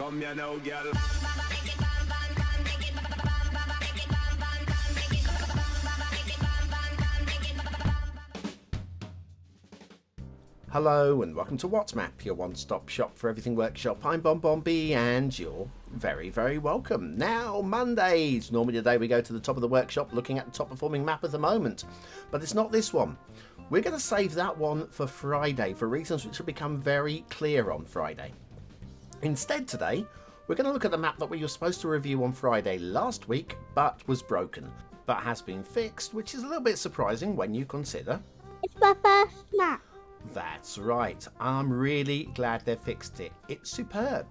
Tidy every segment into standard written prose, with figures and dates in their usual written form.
Come here now, girl. Hello and welcome to WhatsMap, your one-stop shop for everything workshop. I'm BonBonB and you're very, very welcome. Now, Mondays. Normally today we go to the top of the workshop looking at the top performing map at the moment. But it's not this one. We're going to save that one for Friday for reasons which will become very clear on Friday. Instead today, we're going to look at the map that we were supposed to review on Friday last week, but was broken, but has been fixed, which is a little bit surprising when you consider it's my first map. That's right. I'm really glad they fixed it. It's superb.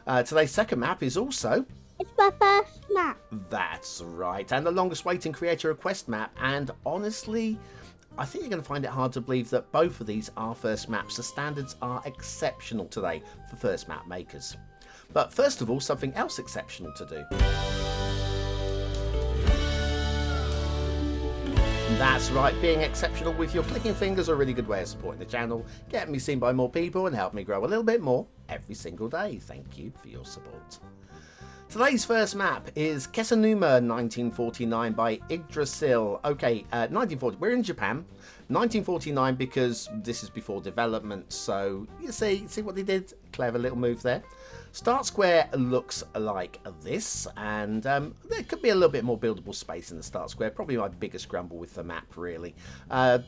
Today's second map is also it's my first map. That's right. And the longest waiting creator request map. And honestly, I think you're going to find it hard to believe that both of these are first maps. The standards are exceptional today for first map makers. But first of all, something else exceptional to do. That's right, being exceptional with your clicking fingers is a really good way of supporting the channel, getting me seen by more people and helping me grow a little bit more every single day. Thank you for your support. Today's first map is Kesennuma 1949 by Yggdrasil. Okay, 1940, we're in Japan. 1949 because this is before development, so you see what they did? Clever little move there. Start square looks like this, and there could be a little bit more buildable space in the start square. Probably my biggest grumble with the map, really.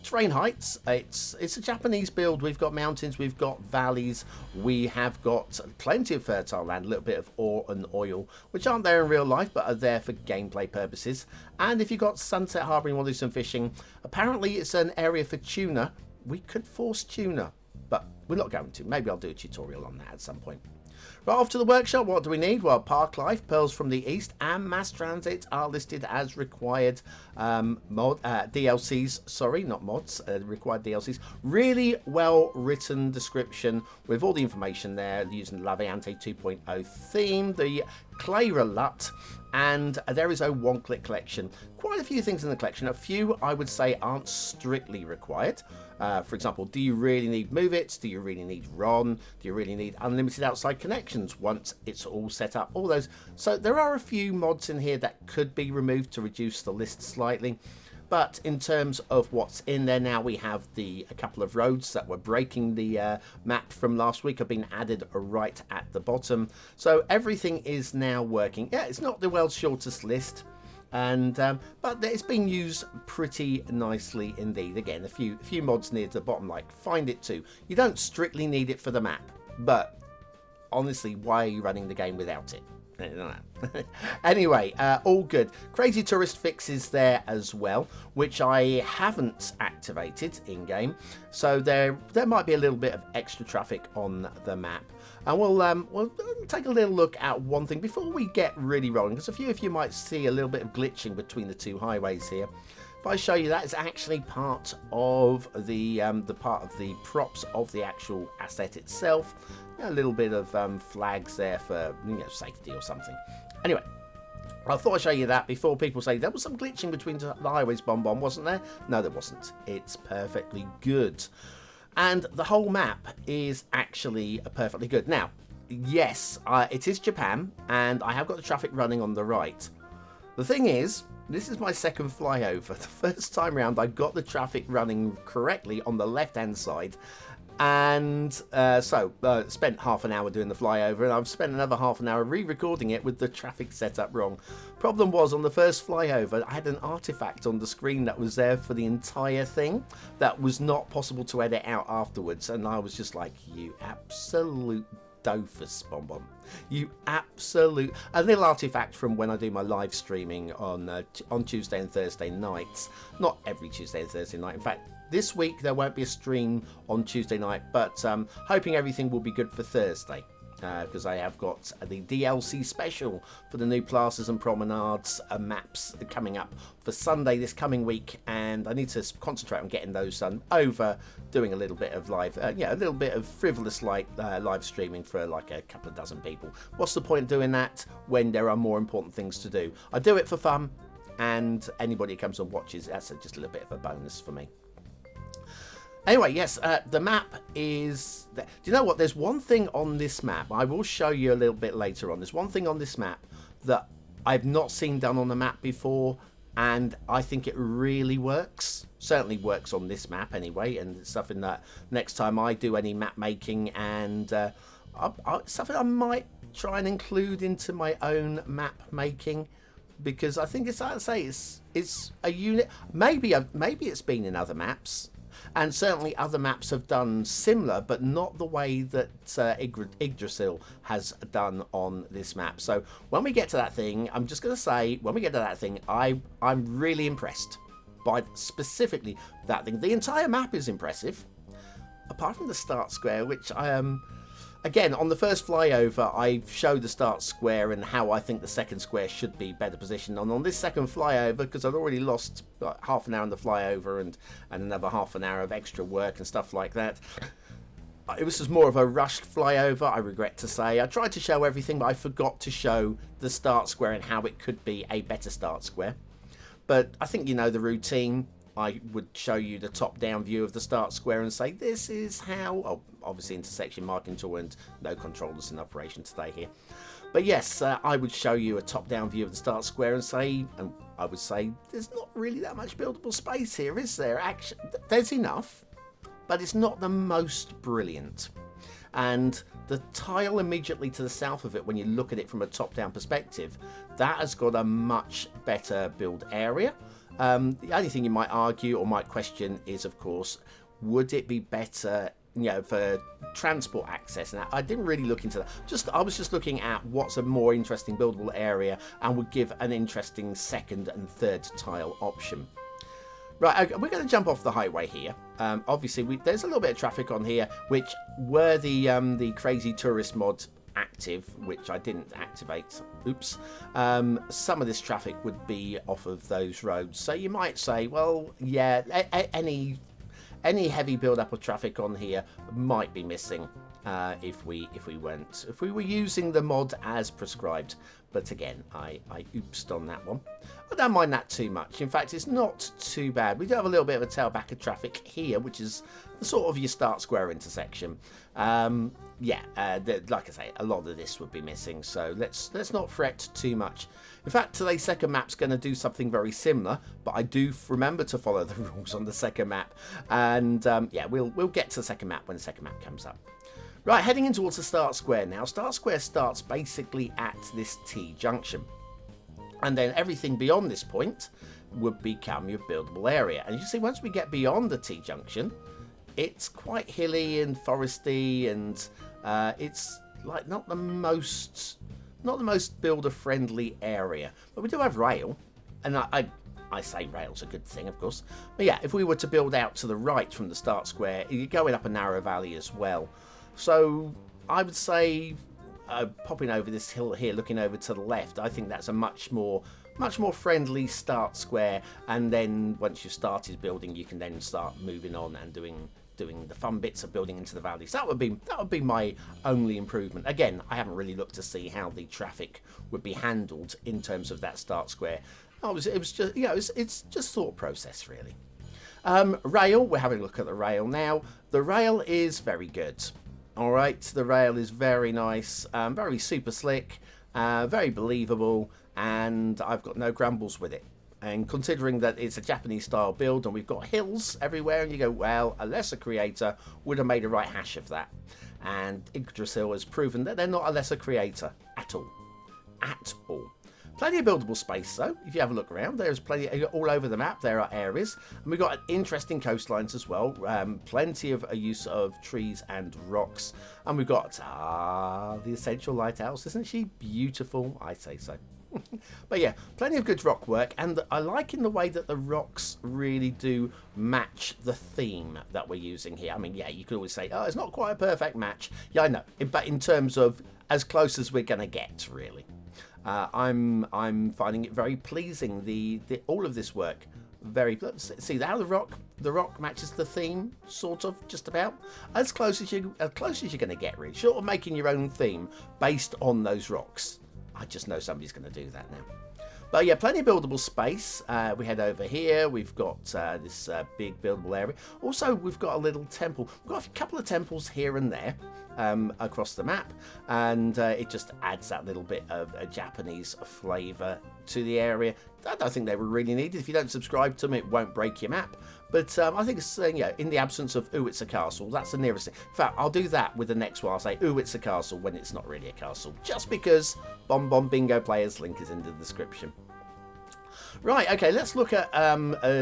Terrain heights, it's a Japanese build. We've got mountains, we've got valleys, we have got plenty of fertile land, a little bit of ore and oil, which aren't there in real life, but are there for gameplay purposes. And if you've got Sunset Harbour and you want to do some fishing, apparently it's an area for tuna. We could force tuna, but we're not going to. Maybe I'll do a tutorial on that at some point. Right, off to the workshop. What do we need? Well, Park Life, Pearls from the East, and Mass Transit are listed as required DLCs. Sorry, not mods. Required DLCs. Really well written description with all the information there using the Laviante 2.0 theme, the Clara LUT, and there is a one-click collection. Quite a few things in the collection. A few I would say aren't strictly required. For example, do you really need Move It? Do you really need RON? Do you really need unlimited outside connections once it's all set up? All those. So there are a few mods in here that could be removed to reduce the list slightly. But in terms of what's in there now, we have a couple of roads that were breaking the map from last week have been added right at the bottom. So everything is now working. Yeah, it's not the world's shortest list, and but it's been used pretty nicely indeed. Again, a few mods near the bottom, like Find It Too. You don't strictly need it for the map, but honestly, why are you running the game without it? Anyway, all good. Crazy Tourist fixes there as well, which I haven't activated in game, so there might be a little bit of extra traffic on the map, and we'll take a little look at one thing before we get really rolling, because a few of you might see a little bit of glitching between the two highways here. If I show you, that is actually part of the props of the actual asset itself. A little bit of flags there for safety or something. Anyway, I thought I'd show you that before people say there was some glitching between the highways, BonBon, wasn't there? No, there wasn't. It's perfectly good. And the whole map is actually perfectly good. Now, yes, it is Japan, and I have got the traffic running on the right. The thing is, this is my second flyover. The first time round, I got the traffic running correctly on the left-hand side. And spent half an hour doing the flyover, and I've spent another half an hour re-recording it with the traffic set up wrong. Problem was, on the first flyover, I had an artifact on the screen that was there for the entire thing that was not possible to edit out afterwards, and I was just like, you absolute doofus, BonBon. You absolute... A little artifact from when I do my live streaming on Tuesday and Thursday nights. Not every Tuesday and Thursday night. In fact, this week there won't be a stream on Tuesday night, but hoping everything will be good for Thursday. Because I have got the DLC special for the new plazas and promenades maps coming up for Sunday this coming week, and I need to concentrate on getting those done over doing a little bit of live, a little bit of frivolous live streaming for like a couple of dozen people. What's the point doing that when there are more important things to do? I do it for fun, and anybody who comes and watches, that's just a little bit of a bonus for me. Anyway, yes, the map is... Do you know what? There's one thing on this map. I will show you a little bit later on. There's one thing on this map that I've not seen done on the map before, and I think it really works. Certainly works on this map anyway, and it's something that next time I do any map making, and something I might try and include into my own map making, because I think it's, like I say, it's a unit. Maybe it's been in other maps. And certainly other maps have done similar, but not the way that Yggdrasil has done on this map. So when we get to that thing, I'm just going to say, when we get to that thing, I'm really impressed by specifically that thing. The entire map is impressive, apart from the start square, which I am... Again, on the first flyover, I showed the start square and how I think the second square should be better positioned. And on this second flyover, because I'd already lost like, half an hour on the flyover and another half an hour of extra work and stuff like that, it was just more of a rushed flyover, I regret to say. I tried to show everything, but I forgot to show the start square and how it could be a better start square. But I think you know the routine. I would show you the top-down view of the start square and say, this is how... Oh, obviously intersection marking tool and no controllers in operation today here. But yes, I would show you a top-down view of the start square and say... And I would say, there's not really that much buildable space here, is there? Actually, there's enough, but it's not the most brilliant. And the tile immediately to the south of it, when you look at it from a top-down perspective, that has got a much better build area. The only thing you might argue or might question is, of course, would it be better, you know, for transport access? Now, I didn't really look into that. I was just looking at what's a more interesting buildable area and would give an interesting second and third tile option. Right, okay, we're going to jump off the highway here. Obviously, there's a little bit of traffic on here, which were the crazy tourist mod active, which I didn't activate. Oops. Some of this traffic would be off of those roads. So you might say, well, yeah, any heavy build-up of traffic on here might be missing if we were using the mod as prescribed. But again, I oopsed on that one. I don't mind that too much. In fact, it's not too bad. We do have a little bit of a tailback of traffic here, which is sort of your start square intersection. Like I say, a lot of this would be missing, so let's not fret too much. In fact, today's second map's going to do something very similar, but I do remember to follow the rules on the second map, and we'll get to the second map when the second map comes up. Right, heading in towards the start square now. Start square starts basically at this T junction, and then everything beyond this point would become your buildable area. And you see, once we get beyond the T junction, it's quite hilly and foresty, and it's like not the most builder friendly area. But we do have rail, and I say rail's a good thing, of course. But yeah, if we were to build out to the right from the start square, you're going up a narrow valley as well. So I would say, popping over this hill here, looking over to the left, I think that's a much more friendly start square. And then once you've started building, you can then start moving on and doing the fun bits of building into the valley. So that would be my only improvement. Again, I haven't really looked to see how the traffic would be handled in terms of that start square. It was just, you know, it's just thought process really. Rail, we're having a look at the rail now. The rail is very good. All right, the rail is very nice, very super slick, very believable, and I've got no grumbles with it. And considering that it's a Japanese style build and we've got hills everywhere, and you go, well, a lesser creator would have made a right hash of that. And Yggdrasil has proven that they're not a lesser creator at all. At all. Plenty of buildable space though. If you have a look around, there's plenty all over the map. There are areas, and we've got interesting coastlines as well. Plenty of use of trees and rocks, and we've got the essential lighthouse. Isn't she beautiful? I say so. But yeah, plenty of good rock work, and I like in the way that the rocks really do match the theme that we're using here. I mean, yeah, you could always say, oh, it's not quite a perfect match. Yeah, I know, but in terms of as close as we're gonna get, really. I'm finding it very pleasing. The all of this work, very. See how the rock matches the theme, sort of, just about as close as you're going to get, really. Short of making your own theme based on those rocks. I just know somebody's going to do that now. But yeah, plenty of buildable space. We head over here. We've got this big buildable area. Also, we've got a little temple. We've got a couple of temples here and there across the map, and it just adds that little bit of a Japanese flavour to the area. I don't think they were really needed. If you don't subscribe to them, it won't break your map. But I think it's, in the absence of, ooh, it's a castle, that's the nearest thing. In fact, I'll do that with the next one. I'll say, ooh, it's a castle, when it's not really a castle. Just because BonBonBingo players link is in the description. Right, okay, let's look at,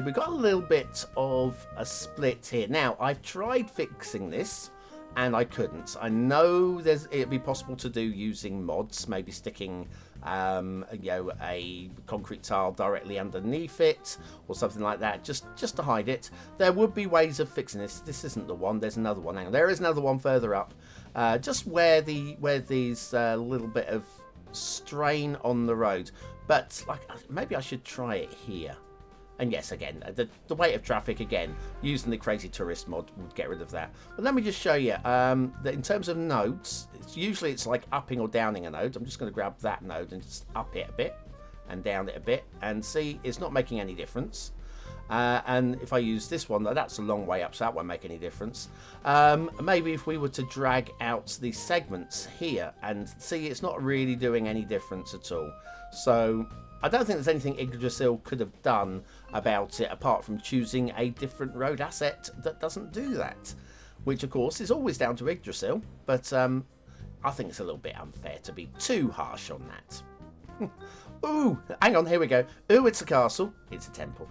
we've got a little bit of a split here. Now, I've tried fixing this, and I couldn't. I know it'd be possible to do using mods, maybe sticking a concrete tile directly underneath it or something like that, just to hide it. There would be ways of fixing this. This isn't the one. There's another one. Hang on. There is another one further up, just where these little bit of strain on the road. But like, maybe I should try it here. And yes, again, the weight of traffic, again, using the Crazy Tourist mod would get rid of that. But let me just show you that in terms of nodes, usually it's like upping or downing a node. I'm just going to grab that node and just up it a bit and down it a bit. And see, it's not making any difference. And if I use this one, that's a long way up, so that won't make any difference. Maybe if we were to drag out these segments here and see, it's not really doing any difference at all. So I don't think there's anything Yggdrasil could have done about it apart from choosing a different road asset that doesn't do that. Which, of course, is always down to Yggdrasil, but I think it's a little bit unfair to be too harsh on that. Ooh, hang on, here we go. Ooh, it's a castle. It's a temple.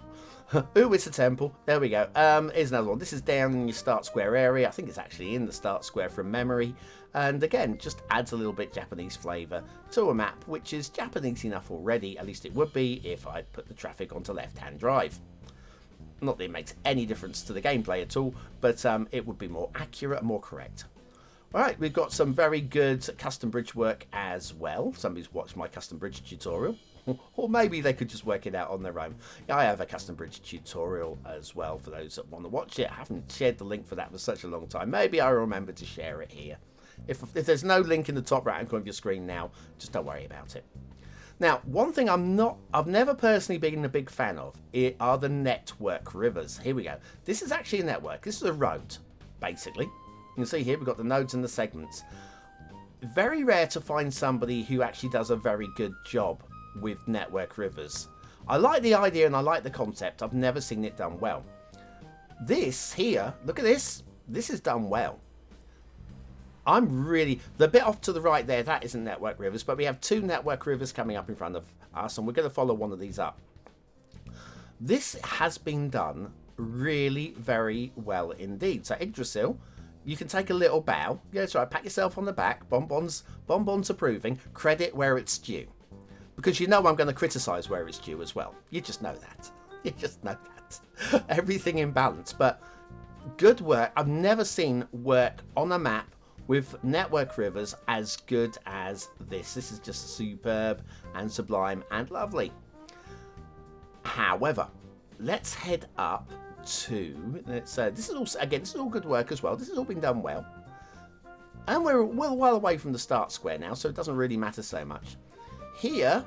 Ooh, it's a temple. There we go. Here's another one. This is down in your start square area. I think it's actually in the start square from memory. And again, just adds a little bit Japanese flavour to a map, which is Japanese enough already. At least it would be if I put the traffic onto left-hand drive. Not that it makes any difference to the gameplay at all, but it would be more accurate and more correct. Alright, we've got some very good custom bridge work as well. Somebody's watched my custom bridge tutorial. Or maybe they could just work it out on their own. Yeah, I have a custom bridge tutorial as well for those that want to watch it. I haven't shared the link for that for such a long time. Maybe I'll remember to share it here. If there's no link in the top right-hand corner of your screen now, just don't worry about it. Now, one thing I've never personally been a big fan of are the network rivers. Here we go. This is actually a network. This is a road, basically. You can see here we've got the nodes and the segments. Very rare to find somebody who actually does a very good job with network rivers. I like the idea and I like the concept. I've never seen it done well. This here, look at this. This is done well. The bit off to the right there, that isn't network rivers, but we have two network rivers coming up in front of us, and we're going to follow one of these up. This has been done really very well indeed. So Yggdrasil, you can take a little bow. Yeah, that's right. Pat yourself on the back. BonBon's approving. Credit where it's due. Because you know I'm going to criticise where it's due as well. You just know that. You just know that. Everything in balance. But good work. I've never seen work on a map with network rivers as good as this. This is just superb and sublime and lovely. However, let's head up to, this is all good work as well. This has all been done well. And we're well away from the start square now, so it doesn't really matter so much. Here,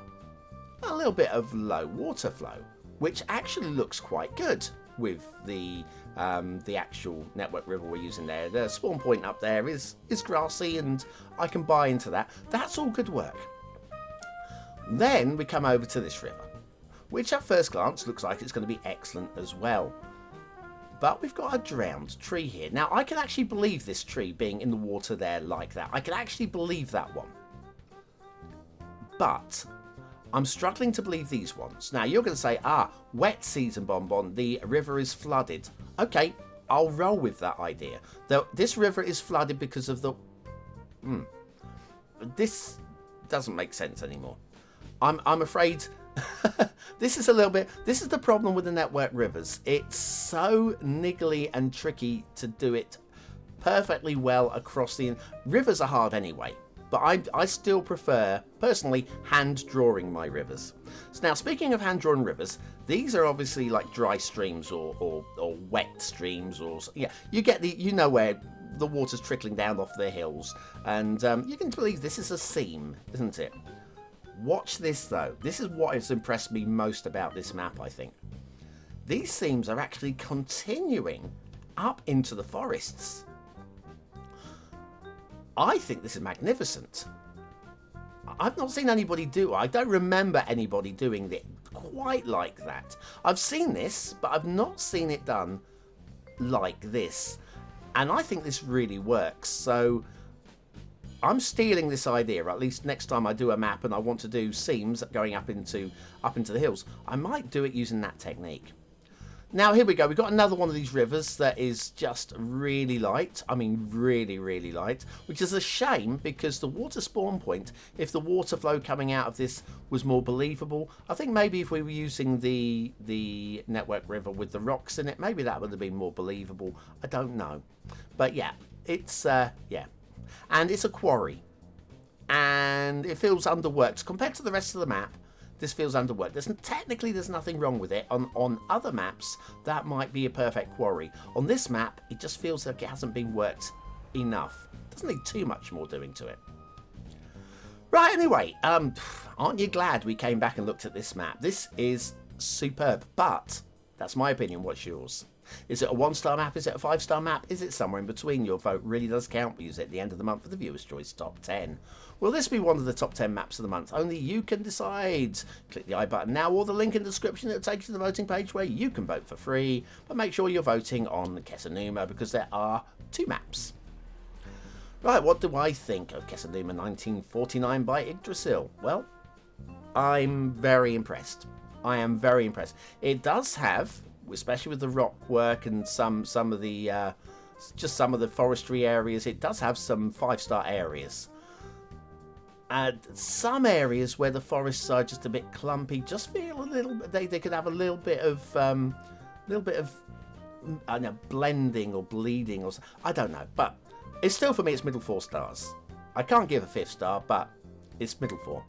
a little bit of low water flow, which actually looks quite good with the actual network river we're using there. The spawn point up there is grassy, and I can buy into that. That's all good work. Then we come over to this river, which at first glance looks like it's going to be excellent as well. But we've got a drowned tree here. Now, I can actually believe this tree being in the water there like that. I can actually believe that one. But I'm struggling to believe these ones. Now, you're going to say, wet season, BonBon, the river is flooded. Okay, I'll roll with that idea. Though this river is flooded because of the... This doesn't make sense anymore. I'm afraid... This is the problem with the network rivers. It's so niggly and tricky to do it perfectly well across the... Rivers are hard anyway. But I still prefer, personally, hand drawing my rivers. So now, speaking of hand drawn rivers, these are obviously like dry streams or wet streams, or yeah, you know where the water's trickling down off the hills, and you can believe this is a seam, isn't it? Watch this though. This is what has impressed me most about this map, I think. These themes are actually continuing up into the forests. I think this is magnificent. I've not seen anybody do it. I don't remember anybody doing it quite like that. I've seen this, but I've not seen it done like this. And I think this really works. So I'm stealing this idea, at least next time I do a map and I want to do seams going up into the hills. I might do it using that technique. Now, here we go. We've got another one of these rivers that is just really light. I mean, really, really light, which is a shame because the water spawn point, if the water flow coming out of this was more believable, I think maybe if we were using the network river with the rocks in it, maybe that would have been more believable. I don't know. But yeah, it's, yeah. And it's a quarry. And it feels underworked. Compared to the rest of the map, this feels underworked. Technically, there's nothing wrong with it. On other maps, that might be a perfect quarry. On this map, it just feels like it hasn't been worked enough. Doesn't need too much more doing to it. Right, anyway, aren't you glad we came back and looked at this map? This is superb, but that's my opinion. What's yours? Is it a 1-star map? Is it a 5-star map? Is it somewhere in between? Your vote really does count. We use it at the end of the month for the Viewer's Choice Top 10. Will this be one of the top 10 maps of the month? Only you can decide. Click the I button now or the link in the description. It'll take you to the voting page where you can vote for free. But make sure you're voting on Kesennuma because there are 2 maps. Right, what do I think of Kesennuma 1949 by Yggdrasil? Well, I'm very impressed. I am very impressed. It does have, especially with the rock work and some of the just some of the forestry areas, it does have some 5-star areas. Some areas where the forests are just a bit clumpy just feel a little bit, they could have a little bit of I don't know, blending or bleeding or I don't know, but it's still, for me, it's middle 4 stars. I can't give a 5th star, but it's middle 4.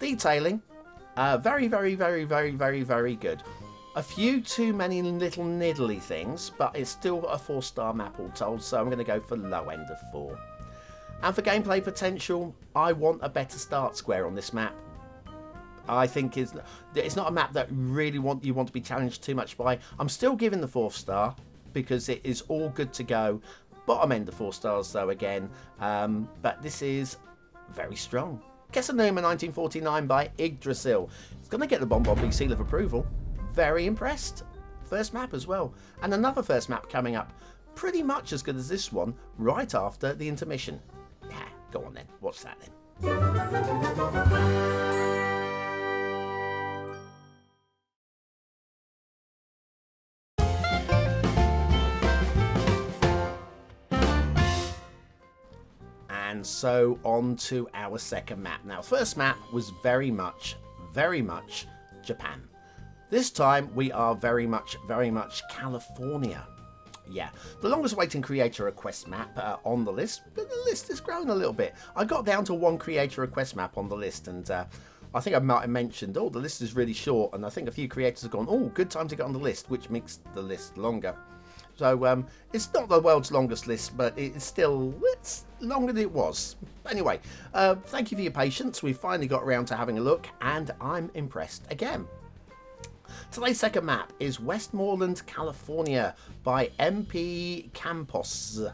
Detailing, very, very, very, very, very, very good. A few too many little niddly things, but it's still a 4-star map all told, so I'm going to go for low end of 4. And for gameplay potential, I want a better start square on this map. I think it's not a map that really you want to be challenged too much by. I'm still giving the 4th star because it is all good to go. Bottom end of 4 stars though again, but this is very strong. Kesennuma 1949 by Yggdrasil. It's going to get the BonBonB seal of approval. Very impressed. First map as well. And another first map coming up. Pretty much as good as this one, right after the intermission. Yeah, go on then. Watch that then. And so on to our second map. Now, first map was very much Japan. This time we are very much California. Yeah, the longest waiting creator request map on the list, but the list has grown a little bit. I got down to 1 creator request map on the list, and I think I might have mentioned, oh, the list is really short, and I think a few creators have gone, oh, good time to get on the list, which makes the list longer. So it's not the world's longest list, but it's longer than it was. Anyway, thank you for your patience. We finally got around to having a look, and I'm impressed again. Today's second map is Westmorland, California by mpcamposz.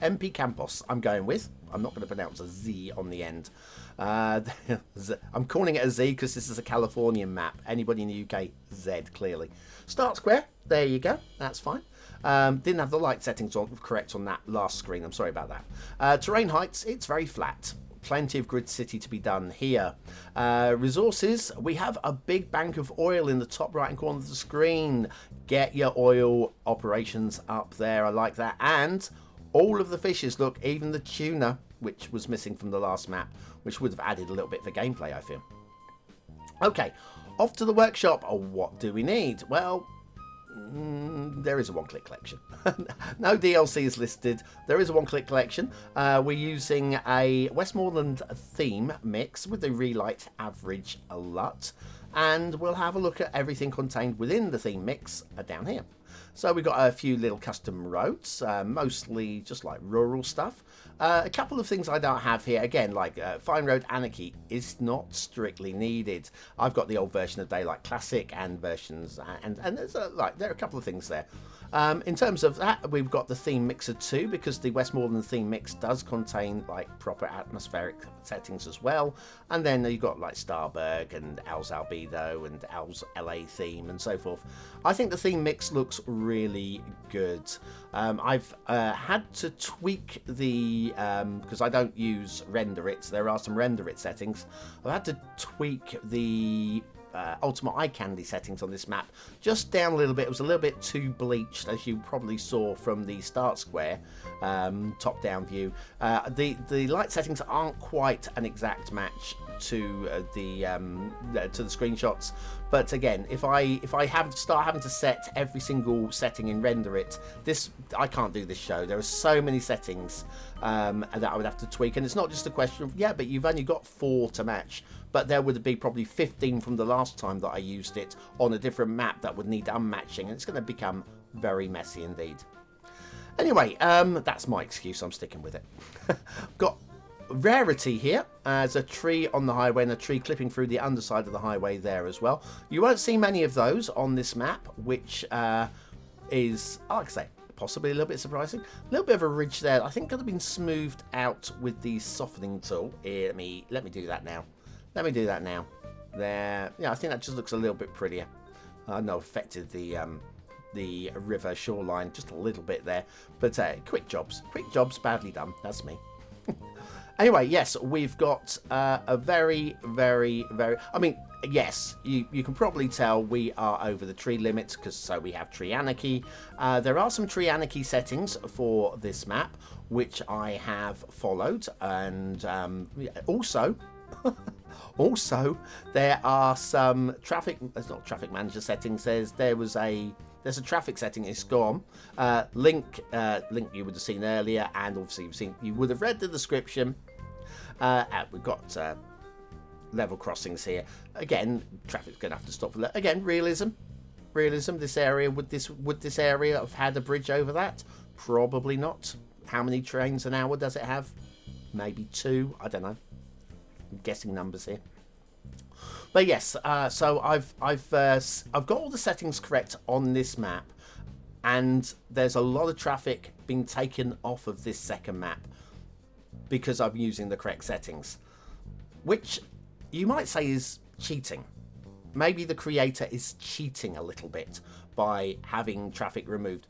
mpcamposz, I'm going with. I'm not going to pronounce a Z on the end. I'm calling it a Z because this is a Californian map. Anybody in the UK, Z, clearly. Start square, there you go. That's fine. Didn't have the light settings correct on that last screen. I'm sorry about that. Terrain heights, it's very flat. Plenty of grid city to be done here. Resources, we have a big bank of oil in the top right hand corner of the screen. Get your oil operations up there. I like that. And all of the fishes, look, even the tuna, which was missing from the last map, which would have added a little bit for gameplay, I feel. Okay, off to the workshop. Oh, what do we need? Well, there is a one-click collection. No DLC is listed. There is a one-click collection. We're using a Westmorland theme mix with the relight average LUT, and we'll have a look at everything contained within the theme mix down here. So we've got a few little custom roads, mostly just like rural stuff. A couple of things I don't have here, again, like Fine Road Anarchy is not strictly needed. I've got the old version of Daylight Classic and versions, and there's there are a couple of things there. In terms of that, we've got the theme mixer too, because the Westmorland theme mix does contain like proper atmospheric settings as well. And then you've got like Starburg and Al's Albedo and Al's LA theme and so forth. I think the theme mix looks really good. I've had to tweak the because I don't use render it. There are some render it settings. I've had to tweak the ultimate eye candy settings on this map just down a little bit. It was a little bit too bleached, as you probably saw from the start square top down view. The light settings aren't quite an exact match to the screenshots, but again, if I start having to set every single setting in render it, I can't do this show. There are so many settings that I would have to tweak, and it's not just a question of but you've only got 4 to match, but there would be probably 15 from the last time that I used it on a different map that would need unmatching, and it's going to become very messy indeed. Anyway, that's my excuse. I'm sticking with it. Got rarity here as a tree on the highway and a tree clipping through the underside of the highway there as well. You won't see many of those on this map, which is, like I say, possibly a little bit surprising. A little bit of a ridge there. I think could have been smoothed out with the softening tool. Here, let me do that now. Let me do that now. There. Yeah, I think that just looks a little bit prettier. I know affected the river shoreline just a little bit there, but quick jobs, badly done. That's me. Anyway, yes, we've got a very, very, very... I mean, yes, you can probably tell we are over the tree limit, because so we have tree anarchy. There are some tree anarchy settings for this map, which I have followed, and also... Also, there are some traffic... There's not traffic manager settings. There's a traffic setting. It's gone. Link you would have seen earlier, and obviously you would have read the description. We've got level crossings here. Again, traffic's going to have to stop for that. Again, realism. This area would this area have had a bridge over that? Probably not. How many trains an hour does it have? Maybe 2. I don't know. I'm guessing numbers here. But yes, so I've got all the settings correct on this map, and there's a lot of traffic being taken off of this second map because I'm using the correct settings, which you might say is cheating. Maybe the creator is cheating a little bit by having traffic removed.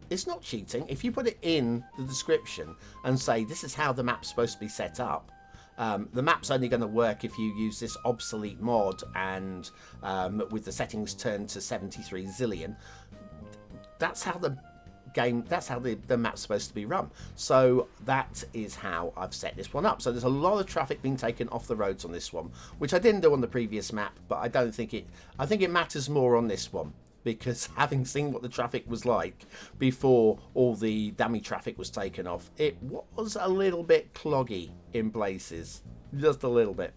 It's not cheating. If you put it in the description and say this is how the map's supposed to be set up, the map's only going to work if you use this obsolete mod and with the settings turned to 73 zillion. That's how the map's supposed to be run. So that is how I've set this one up. So there's a lot of traffic being taken off the roads on this one, which I didn't do on the previous map, but I think it matters more on this one, because having seen what the traffic was like before all the dummy traffic was taken off, it was a little bit cloggy in places. Just a little bit.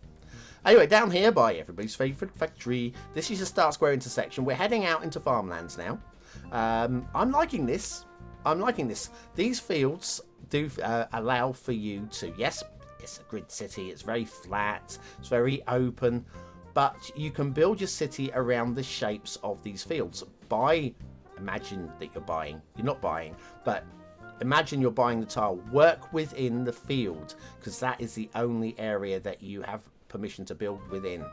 Anyway, down here by everybody's favourite factory, this is a start square intersection. We're heading out into farmlands now. I'm liking this. These fields do allow for you to, yes, it's a grid city, it's very flat, it's very open, but you can build your city around the shapes of these fields. Imagine that you're not buying, but imagine you're buying the tile. Work within the field, because that is the only area that you have permission to build within.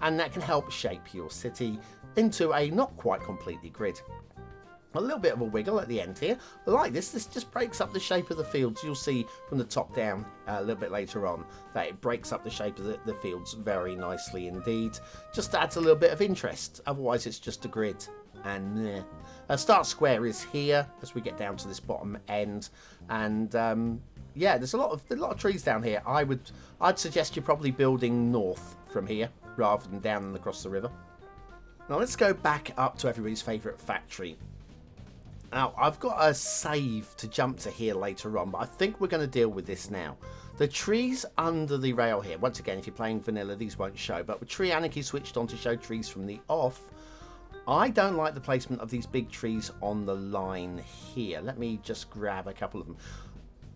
And that can help shape your city into a not quite completely grid. A little bit of a wiggle at the end here. I like this. This just breaks up the shape of the fields. You'll see from the top down a little bit later on that it breaks up the shape of the fields very nicely indeed. Just adds a little bit of interest. Otherwise, it's just a grid. And start square is here as we get down to this bottom end. And yeah, there's a lot of trees down here. I'd suggest you're probably building north from here rather than down and across the river. Now let's go back up to everybody's favourite factory. Now, I've got a save to jump to here later on, but I think we're going to deal with this now. The trees under the rail here, once again, if you're playing vanilla, these won't show, but with Tree Anarchy switched on to show trees from the off, I don't like the placement of these big trees on the line here. Let me just grab a couple of them.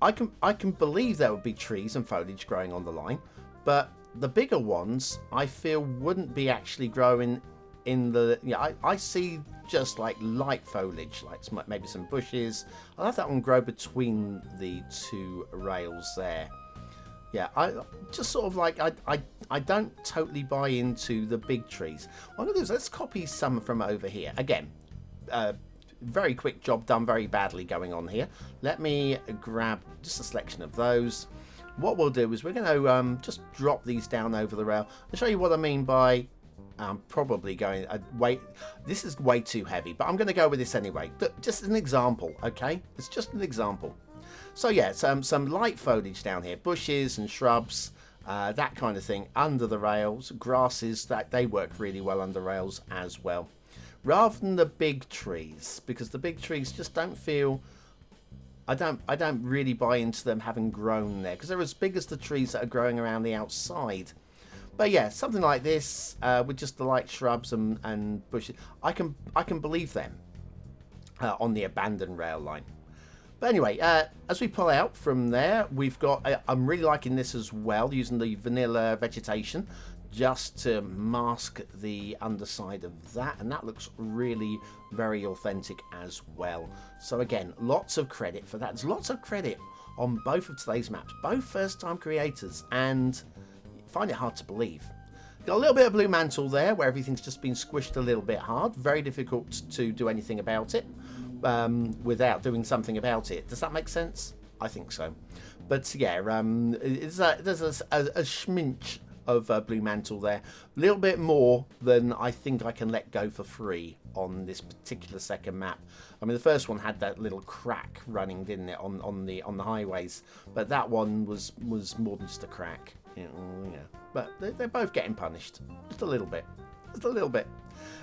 I can believe there would be trees and foliage growing on the line, but the bigger ones I feel wouldn't be actually growing in the... Yeah, I see just like light foliage, like maybe some bushes. I'll have that one grow between the two rails there. Yeah, I just sort of like, I don't totally buy into the big trees. What I'm going to do is let's copy some from over here. Again, very quick job done, very badly going on here. Let me grab just a selection of those. What we'll do is we're going to just drop these down over the rail. I'll show you what I mean by probably going, wait, this is way too heavy, but I'm going to go with this anyway. But just an example, okay? It's just an example. So yeah, some light foliage down here, bushes and shrubs, that kind of thing under the rails, grasses, that they work really well under rails as well, rather than the big trees, because the big trees just don't feel, I don't really buy into them having grown there, because they're as big as the trees that are growing around the outside. But yeah, something like this with just the light shrubs and bushes, I can believe them on the abandoned rail line. But anyway, as we pull out from there, we've got, I'm really liking this as well, using the vanilla vegetation just to mask the underside of that. And that looks really very authentic as well. So again, lots of credit for that. There's lots of credit on both of today's maps, both first-time creators, and find it hard to believe. Got a little bit of blue mantle there, where everything's just been squished a little bit hard. Very difficult to do anything about it. Without doing something about it. Does that make sense? I think so. But yeah, there's a schminch of blue mantle there. A little bit more than I think I can let go for free on this particular second map. I mean, the first one had that little crack running, didn't it, on the highways? But that one was more than just a crack. Yeah. But they're both getting punished. Just a little bit. Just a little bit.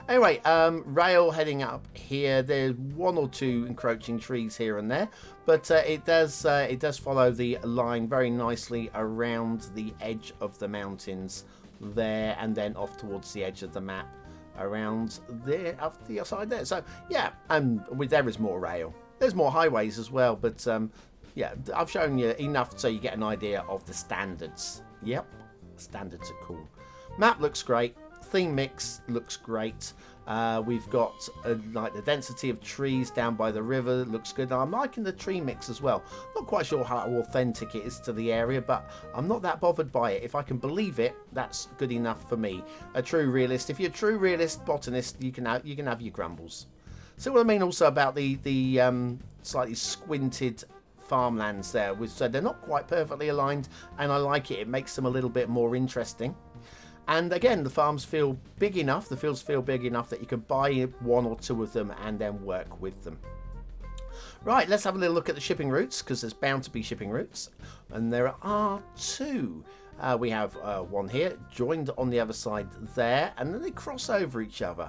Anyway, rail heading up here. There's one or two encroaching trees here and there, but it does follow the line very nicely around the edge of the mountains there, and then off towards the edge of the map around there, up the other side there. So yeah, there is more rail. There's more highways as well, but yeah, I've shown you enough so you get an idea of the standards. Yep, standards are cool. Map looks great. Theme mix looks great. We've got like the density of trees down by the river looks good. I'm liking the tree mix as well. Not quite sure how authentic it is to the area, but I'm not that bothered by it. If I can believe it, that's good enough for me. A true realist. If you're a true realist botanist, you can have your grumbles. So what I mean also about the slightly squinted farmlands there, so they're not quite perfectly aligned, and I like it. It makes them a little bit more interesting. And again, the farms feel big enough, the fields feel big enough that you can buy one or two of them and then work with them. Right, let's have a little look at the shipping routes, because there's bound to be shipping routes. And there are two. We have one here, joined on the other side there, and then they cross over each other.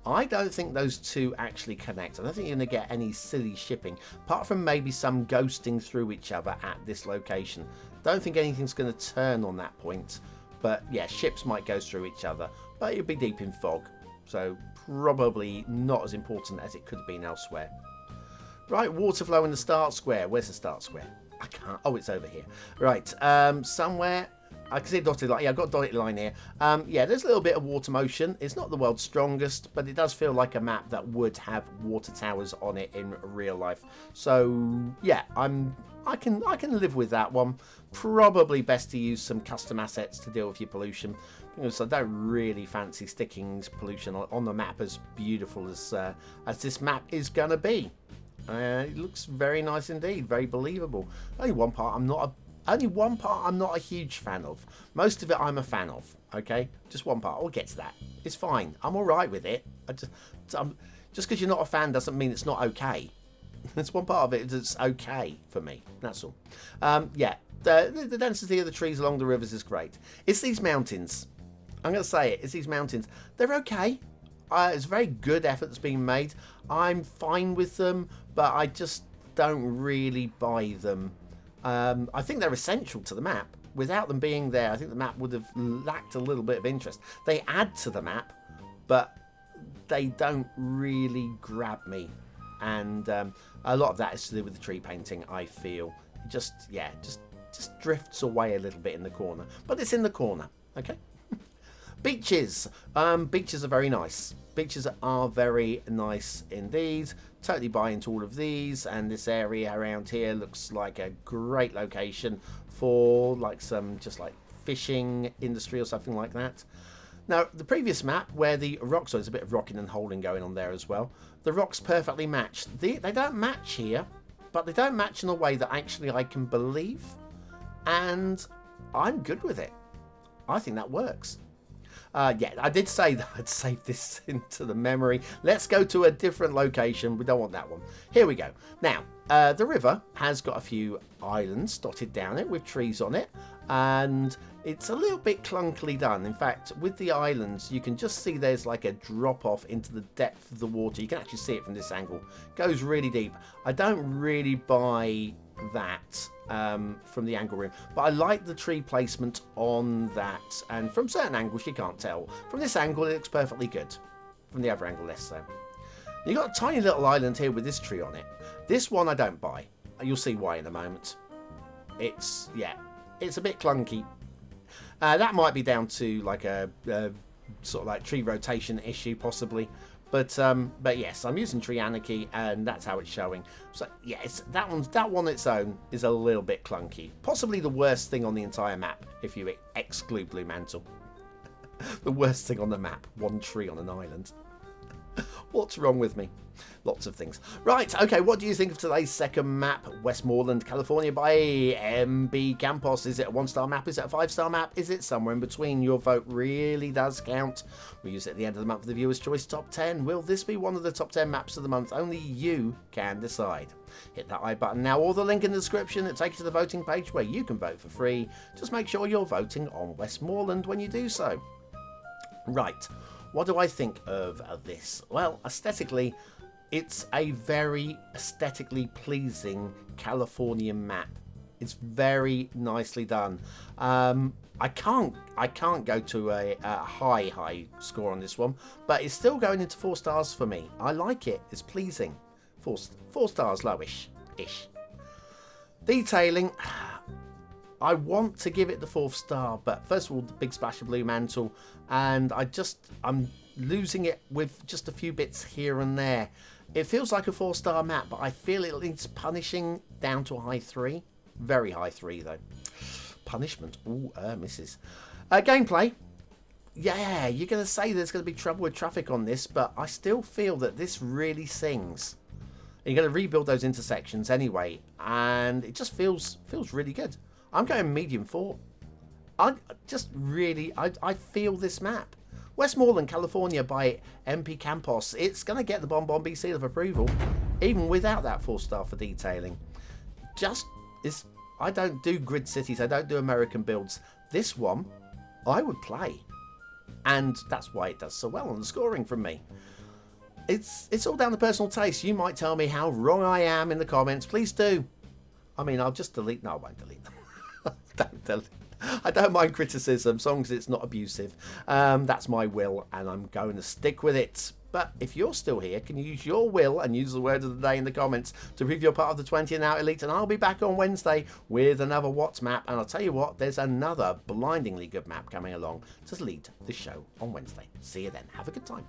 I don't think those two actually connect. I don't think you're going to get any silly shipping, apart from maybe some ghosting through each other at this location. Don't think anything's going to turn on that point. But yeah, ships might go through each other, but you'll be deep in fog. So probably not as important as it could have been elsewhere. Right, water flow in the start square. Where's the start square? I can't. Oh, it's over here. Right, somewhere. I can see a dotted line. Yeah, I've got a dotted line here. Yeah, there's a little bit of water motion. It's not the world's strongest, but it does feel like a map that would have water towers on it in real life. So yeah, I can live with that one. Probably best to use some custom assets to deal with your pollution, because I don't really fancy sticking pollution on the map as beautiful as this map is gonna be. It looks very nice indeed, very believable. Only one part I'm not a huge fan of. Most of it I'm a fan of. Okay, just one part. We'll get to that. It's fine. I'm all right with it. Just because you're not a fan doesn't mean it's not okay. That's one part of it that's okay for me. That's all. Yeah, the density of the trees along the rivers is great. It's these mountains. I'm going to say it. It's these mountains. They're okay. It's very good efforts being made. I'm fine with them, but I just don't really buy them. I think they're essential to the map. Without them being there, I think the map would have lacked a little bit of interest. They add to the map, but they don't really grab me. And a lot of that is to do with the tree painting, I feel. Just drifts away a little bit in the corner. But it's in the corner, okay? Beaches. Beaches are very nice. Beaches are very nice indeed. Totally buy into all of these, and this area around here looks like a great location for like some just like fishing industry or something like that. Now, the previous map where the rocks, so there's a bit of rocking and holding going on there as well. The rocks perfectly match. They don't match here, but they don't match in a way that actually I can believe, and I'm good with it. I think that works. Yeah, I did say that I'd save this into the memory. Let's go to a different location. We don't want that one. Here we go. Now, the river has got a few islands dotted down it with trees on it, and it's a little bit clunkily done. In fact, with the islands, you can just see there's like a drop off into the depth of the water. You can actually see it from this angle. It goes really deep. I don't really buy that from the angle room, but I like the tree placement on that, and from certain angles you can't tell. From this angle it looks perfectly good, from the other angle less so. You've got a tiny little island here with this tree on it. This one I don't buy. You'll see why in a moment. It's a bit clunky. That might be down to like a sort of like tree rotation issue possibly. But yes, I'm using Tree Anarchy, and that's how it's showing. So yes, that one on its own is a little bit clunky. Possibly the worst thing on the entire map, if you exclude Blue Mantle. The worst thing on the map, one tree on an island. What's wrong with me? Lots of things. Right, okay, what do you think of today's second map? Westmorland, California by mpcamposz. Is it a 1-star map? Is it a 5-star map? Is it somewhere in between? Your vote really does count. We use it at the end of the month for the Viewer's Choice Top 10. Will this be one of the top 10 maps of the month? Only you can decide. Hit that I button now, or the link in the description. It takes you to the voting page where you can vote for free. Just make sure you're voting on Westmorland when you do so. Right. What do I think of this? Well, aesthetically, it's a very aesthetically pleasing Californian map. It's very nicely done. I can't go to a high score on this one, but it's still going into 4 stars for me. I like it. It's pleasing. 4 stars, lowish-ish. Detailing. I want to give it the 4th star, but first of all, the big splash of Blue Mantle, and I'm losing it with just a few bits here and there. It feels like a 4-star map, but I feel it needs punishing down to a high 3. Very high 3, though. Punishment. Ooh, misses. Gameplay. Yeah, you're going to say there's going to be trouble with traffic on this, but I still feel that this really sings. And you're going to rebuild those intersections anyway, and it just feels really good. I'm going medium 4. I feel this map. Westmorland, California by mpcamposz. It's going to get the BonBonB seal of approval, even without that 4-star for detailing. I don't do grid cities. I don't do American builds. This one, I would play. And that's why it does so well on the scoring from me. It's all down to personal taste. You might tell me how wrong I am in the comments. Please do. I mean, I'll just delete. No, I won't delete them. I don't mind criticism, as long as it's not abusive. That's my will, and I'm going to stick with it. But if you're still here, can you use your will and use the word of the day in the comments to prove you're part of the 20 and out elite? And I'll be back on Wednesday with another What's map. And I'll tell you what, there's another blindingly good map coming along to lead the show on Wednesday. See you then. Have a good time.